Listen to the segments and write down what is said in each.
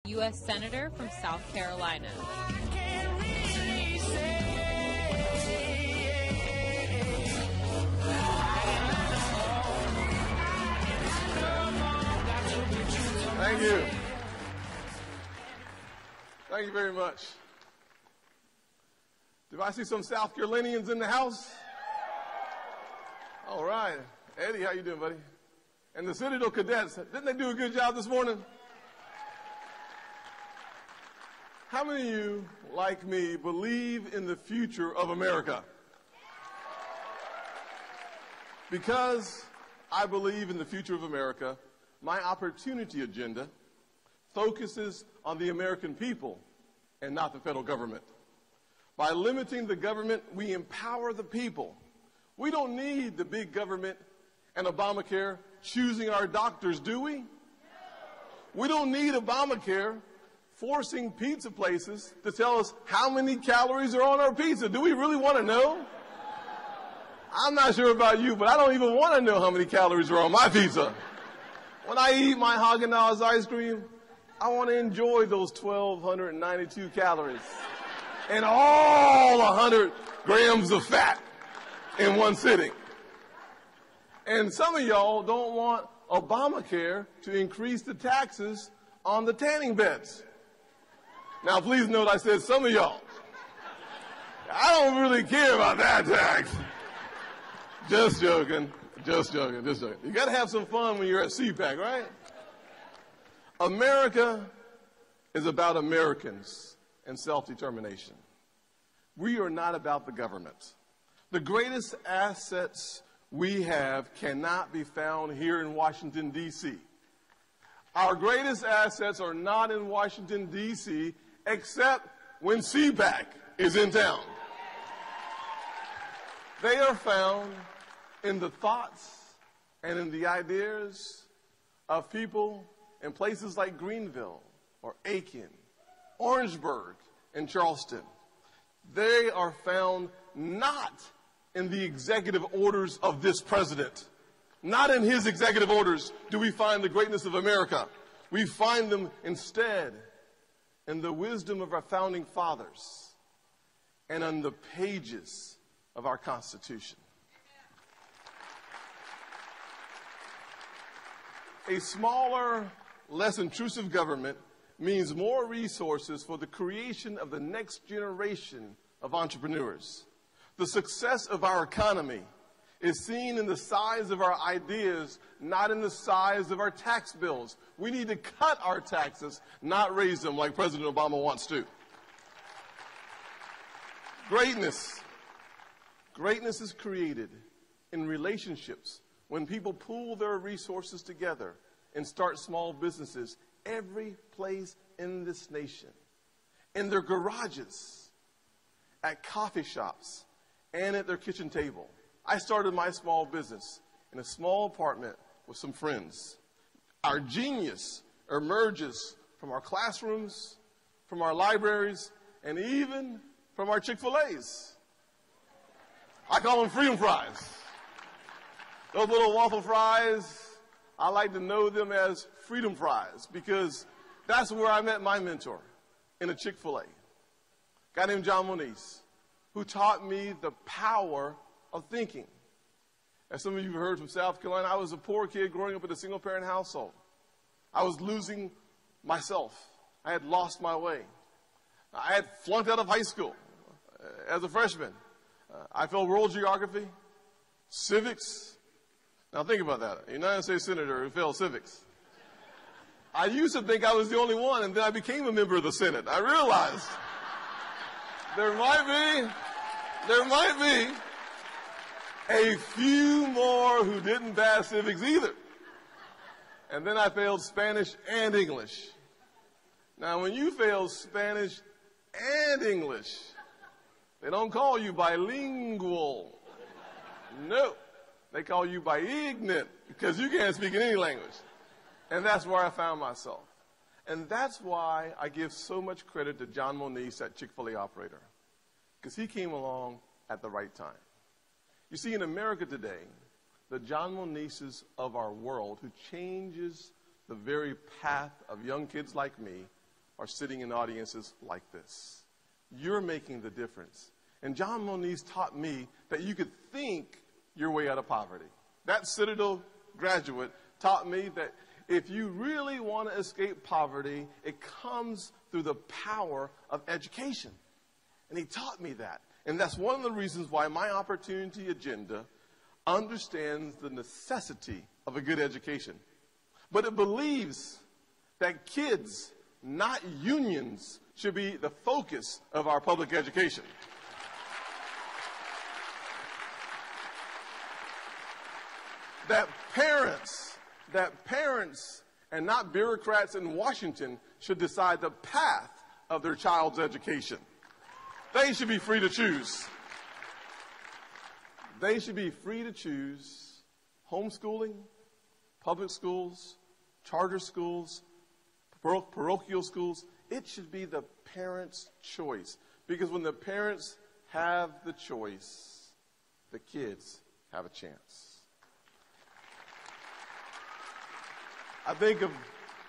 U.S. Senator from South Carolina. Thank you. Thank you very much. Do I see some South Carolinians in the house? All right. Eddie, how you doing, buddy? And the Citadel Cadets, didn't they do a good job this morning? How many of you, like me, believe in the future of America? Because I believe in the future of America, my opportunity agenda focuses on the American people and not the federal government. By limiting the government, we empower the people. We don't need the big government and Obamacare choosing our doctors, do we? We don't need Obamacare forcing pizza places to tell us how many calories are on our pizza. Do we really want to know? I'm not sure about you, but I don't even want to know how many calories are on my pizza. When I eat my Haagen-Dazs ice cream, I want to enjoy those 1,292 calories and all 100 grams of fat in one sitting. And some of y'all don't want Obamacare to increase the taxes on the tanning beds. Now, please note I said some of y'all. I don't really care about that tax. Just joking. Just joking. Just joking. You got to have some fun when you're at CPAC, right? America is about Americans and self-determination. We are not about the government. The greatest assets we have cannot be found here in Washington, D.C. Our greatest assets are not in Washington, D.C., except when CPAC is in town. They are found in the thoughts and in the ideas of people in places like Greenville or Aiken, Orangeburg, and Charleston. They are found not in the executive orders of this president. Not in his executive orders do we find the greatness of America. We find them instead in the wisdom of our founding fathers and on the pages of our Constitution. A smaller, less intrusive government means more resources for the creation of the next generation of entrepreneurs. The success of our economy is seen in the size of our ideas, not in the size of our tax bills. We need to cut our taxes, not raise them like President Obama wants to. Greatness is created in relationships when people pool their resources together and start small businesses every place in this nation. In their garages, at coffee shops, and at their kitchen table. I started my small business in a small apartment with some friends. Our genius emerges from our classrooms, from our libraries, and even from our Chik-fil-A's. I call them freedom fries. Those little waffle fries, I like to know them as freedom fries because that's where I met my mentor, in a Chik-fil-A. A guy named John Moniz, who taught me the power of thinking. As some of you have heard from South Carolina, I was a poor kid growing up in a single-parent household. I was losing myself. I had lost my way. I had flunked out of high school as a freshman. I failed world geography, civics. Now think about that. A United States Senator who failed civics. I used to think I was the only one, and then I became a member of the Senate. I realized there might be a few more who didn't pass civics either. And then I failed Spanish and English. Now, when you fail Spanish and English, they don't call you bilingual. No, they call you ignorant because you can't speak in any language. And that's where I found myself. And that's why I give so much credit to John Moniz, that Chick-fil-A operator, because he came along at the right time. You see, in America today, the John Monizes of our world, who changes the very path of young kids like me, are sitting in audiences like this. You're making the difference. And John Moniz taught me that you could think your way out of poverty. That Citadel graduate taught me that if you really want to escape poverty, it comes through the power of education. And he taught me that. And that's one of the reasons why my opportunity agenda understands the necessity of a good education. But it believes that kids, not unions, should be the focus of our public education. That parents and not bureaucrats in Washington should decide the path of their child's education. They should be free to choose. They should be free to choose homeschooling, public schools, charter schools, parochial schools. It should be the parents' choice. Because when the parents have the choice, the kids have a chance. I think of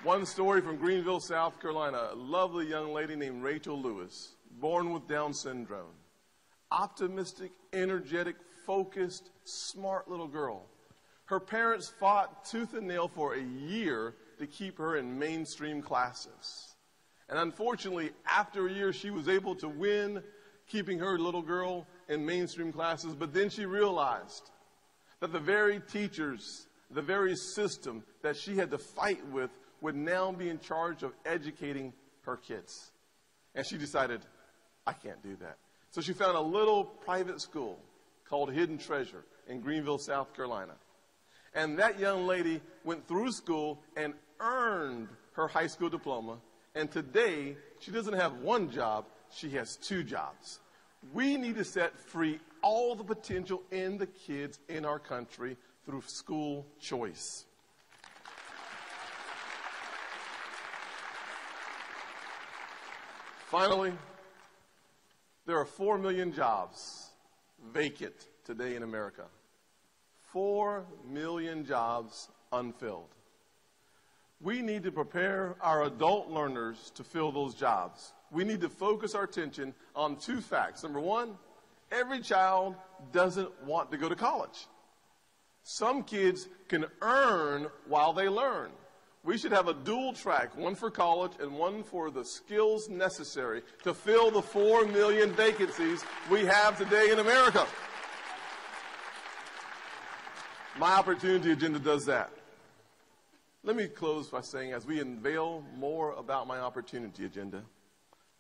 one story from Greenville, South Carolina. A lovely young lady named Rachel Lewis, born with Down syndrome. Optimistic, energetic, focused, smart little girl. Her parents fought tooth and nail for a year to keep her in mainstream classes. And unfortunately, after a year, she was able to win, keeping her little girl in mainstream classes. But then she realized that the very teachers, the very system that she had to fight with would now be in charge of educating her kids. And she decided, I can't do that. So she found a little private school called Hidden Treasure in Greenville, South Carolina. And that young lady went through school and earned her high school diploma. And today, she doesn't have one job, she has 2 jobs. We need to set free all the potential in the kids in our country through school choice. Finally, there are 4 million jobs vacant today in America. 4 million jobs unfilled. We need to prepare our adult learners to fill those jobs. We need to focus our attention on 2 facts. Number 1, every child doesn't want to go to college. Some kids can earn while they learn. We should have a dual track, one for college and one for the skills necessary to fill the 4 million vacancies we have today in America. My opportunity agenda does that. Let me close by saying, as we unveil more about my opportunity agenda,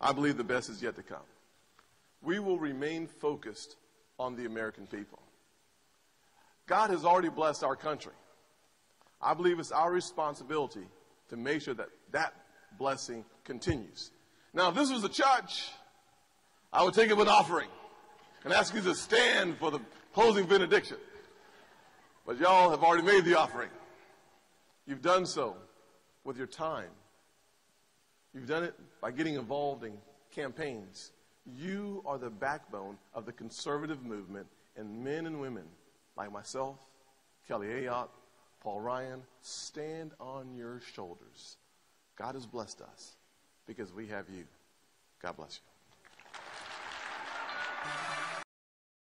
I believe the best is yet to come. We will remain focused on the American people. God has already blessed our country. I believe it's our responsibility to make sure that that blessing continues. Now, if this was a church, I would take up an offering and ask you to stand for the closing benediction. But y'all have already made the offering. You've done so with your time. You've done it by getting involved in campaigns. You are the backbone of the conservative movement, and men and women like myself, Kelly Ayotte, Paul Ryan, stand on your shoulders. God has blessed us because we have you. God bless you.